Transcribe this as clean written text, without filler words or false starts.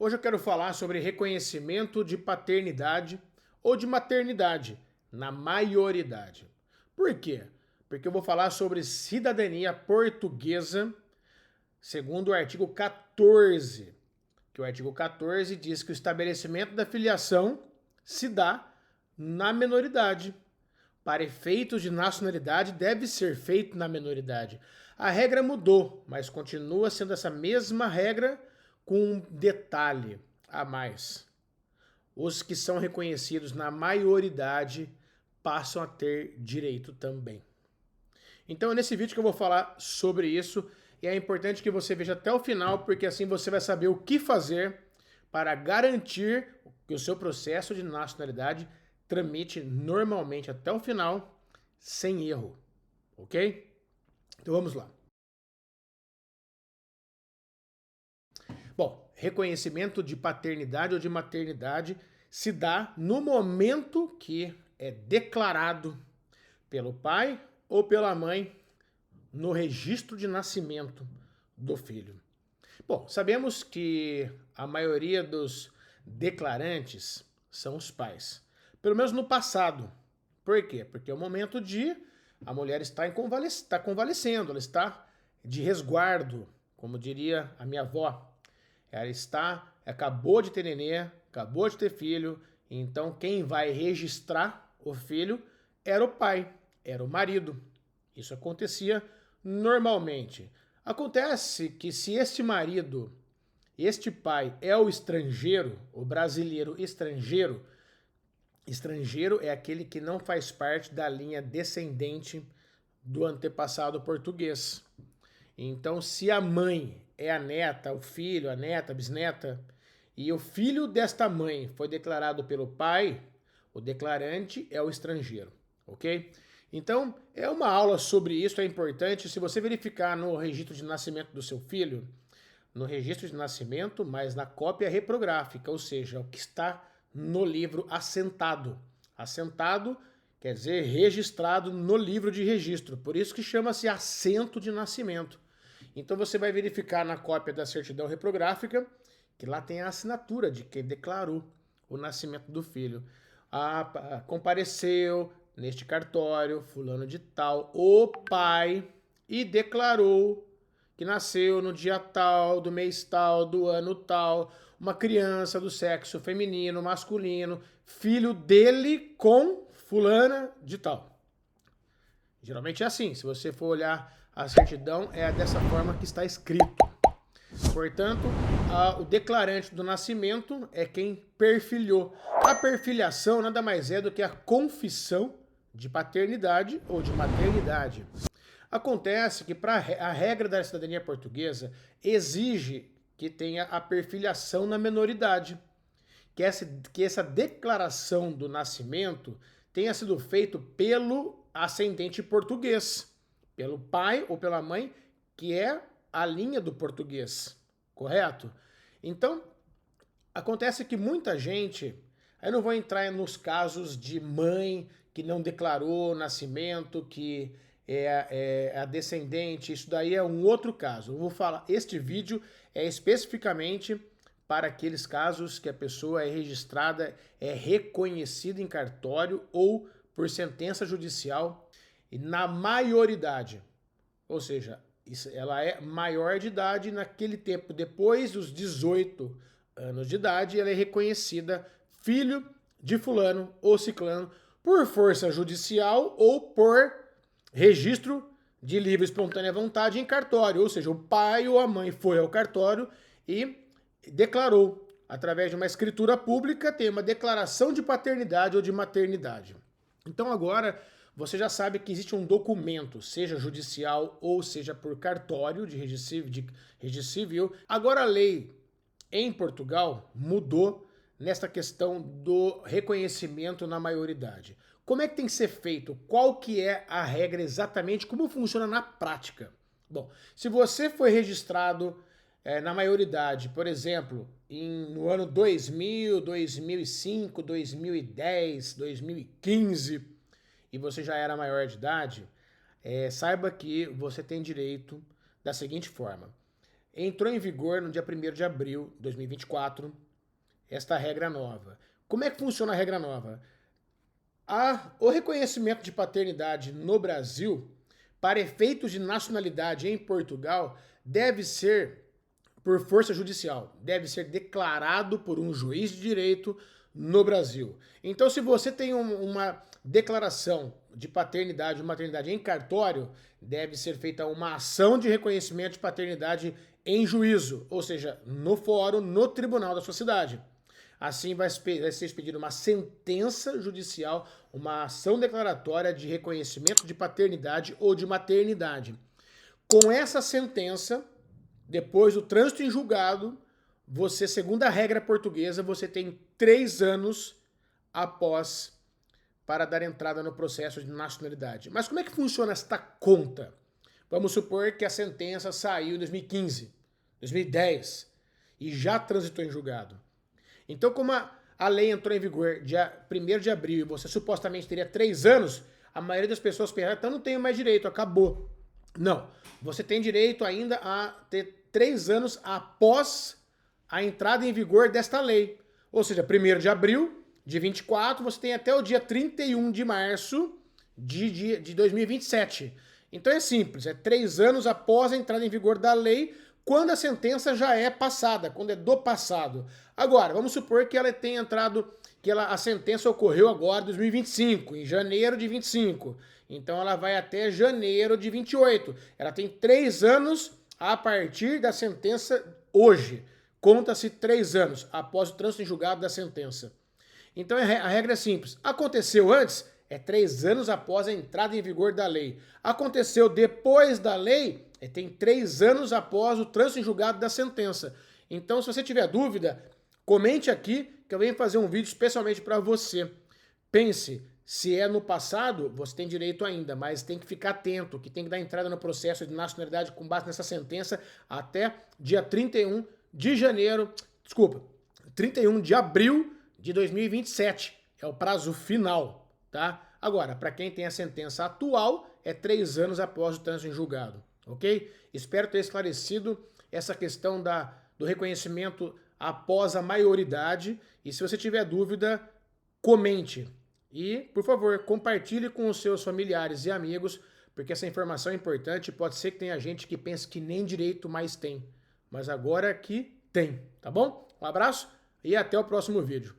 Hoje eu quero falar sobre reconhecimento de paternidade ou de maternidade na maioridade. Por quê? Porque eu vou falar sobre cidadania portuguesa, segundo o artigo 14, que o artigo 14 diz que o estabelecimento da filiação se dá na menoridade. Para efeitos de nacionalidade, deve ser feito na menoridade. A regra mudou, mas continua sendo essa mesma regra com um detalhe a mais. Os que são reconhecidos na maioridade passam a ter direito também. Então é nesse vídeo que eu vou falar sobre isso e é importante que você veja até o final, porque assim você vai saber o que fazer para garantir que o seu processo de nacionalidade tramite normalmente até o final, sem erro, ok? Então vamos lá. Bom, reconhecimento de paternidade ou de maternidade se dá no momento que é declarado pelo pai ou pela mãe no registro de nascimento do filho. Bom, sabemos que a maioria dos declarantes são os pais, pelo menos no passado. Por quê? Porque é o momento de a mulher está convalescendo, ela está de resguardo, como diria a minha avó. Ela acabou de ter nenê, acabou de ter filho, então quem vai registrar o filho era o pai, era o marido. Isso acontecia normalmente. Acontece que se este marido, este pai é o estrangeiro, o brasileiro estrangeiro, estrangeiro é aquele que não faz parte da linha descendente do antepassado português. Então, se a mãe é a neta, o filho, a neta, a bisneta, e o filho desta mãe foi declarado pelo pai, o declarante é o estrangeiro, ok? Então, é uma aula sobre isso, é importante. Se você verificar no registro de nascimento do seu filho, no registro de nascimento, mas na cópia reprográfica, ou seja, o que está no livro assentado. Assentado quer dizer registrado no livro de registro, por isso que chama-se assento de nascimento. Então você vai verificar na cópia da certidão reprográfica que lá tem a assinatura de quem declarou o nascimento do filho. Compareceu neste cartório, fulano de tal, o pai, e declarou que nasceu no dia tal, do mês tal, do ano tal, uma criança do sexo feminino, masculino, filho dele com fulana de tal. Geralmente é assim, se você for olhar a certidão, é dessa forma que está escrito. Portanto, o declarante do nascimento é quem perfilhou. A perfilhação nada mais é do que a confissão de paternidade ou de maternidade. Acontece que a regra da cidadania portuguesa exige que tenha a perfilhação na menoridade, que essa declaração do nascimento tenha sido feito pelo ascendente português, pelo pai ou pela mãe, que é a linha do português, correto? Então, acontece que muita gente, aí não vou entrar nos casos de mãe que não declarou nascimento, que é a descendente, isso daí é um outro caso. Eu vou falar, este vídeo é especificamente para aqueles casos que a pessoa é registrada, é reconhecida em cartório ou por sentença judicial e na maioridade. Ou seja, ela é maior de idade naquele tempo, depois dos 18 anos de idade, ela é reconhecida filho de fulano ou ciclano por força judicial ou por registro de livre e espontânea vontade em cartório. Ou seja, o pai ou a mãe foi ao cartório e declarou, através de uma escritura pública, tem uma declaração de paternidade ou de maternidade. Então agora você já sabe que existe um documento, seja judicial ou seja por cartório de registro civil. Agora a lei em Portugal mudou nesta questão do reconhecimento na maioridade. Como é que tem que ser feito? Qual que é a regra exatamente? Como funciona na prática? Bom, se você foi registrado na maioridade, por exemplo, no ano 2000, 2005, 2010, 2015, e você já era maior de idade, saiba que você tem direito da seguinte forma. entrou em vigor no dia 1º de abril de 2024 esta regra nova. Como é que funciona a regra nova? O reconhecimento de paternidade no Brasil, para efeitos de nacionalidade em Portugal, deve ser por força judicial, deve ser declarado por um juiz de direito no Brasil. Então, se você tem uma declaração de paternidade ou maternidade em cartório, deve ser feita uma ação de reconhecimento de paternidade em juízo, ou seja, no fórum, no tribunal da sua cidade. Assim vai ser expedida uma sentença judicial, uma ação declaratória de reconhecimento de paternidade ou de maternidade. Com essa sentença, depois do trânsito em julgado, você, segundo a regra portuguesa, você tem 3 anos após para dar entrada no processo de nacionalidade. Mas como é que funciona esta conta? Vamos supor que a sentença saiu em 2015, 2010 e já transitou em julgado. Então, como a lei entrou em vigor dia 1º de abril e você supostamente teria 3 anos, a maioria das pessoas pensa, então não tenho mais direito, acabou. Não, você tem direito ainda a ter 3 anos após a entrada em vigor desta lei. Ou seja, 1º de abril de 24, você tem até o dia 31 de março de 2027. Então é simples, é 3 anos após a entrada em vigor da lei, quando a sentença já é passada, quando é do passado. Agora, vamos supor que ela tenha entrado, a sentença ocorreu agora em 2025, em janeiro de 25. Então ela vai até janeiro de 28. Ela tem 3 anos a partir da sentença hoje. Conta-se 3 anos após o trânsito em julgado da sentença. Então a regra é simples. Aconteceu antes, é 3 anos após a entrada em vigor da lei. Aconteceu depois da lei, tem 3 anos após o trânsito em julgado da sentença. Então, se você tiver dúvida, comente aqui que eu venho fazer um vídeo especialmente para você. Pense, se é no passado, você tem direito ainda, mas tem que ficar atento, que tem que dar entrada no processo de nacionalidade com base nessa sentença até dia 31 de janeiro, 31 de abril de 2027. É o prazo final, tá? Agora, para quem tem a sentença atual, é 3 anos após o trânsito em julgado, ok? Espero ter esclarecido essa questão do reconhecimento após a maioridade. E se você tiver dúvida, comente. E, por favor, compartilhe com os seus familiares e amigos, porque essa informação é importante. Pode ser que tenha gente que pense que nem direito mais tem, mas agora que tem, tá bom? Um abraço e até o próximo vídeo.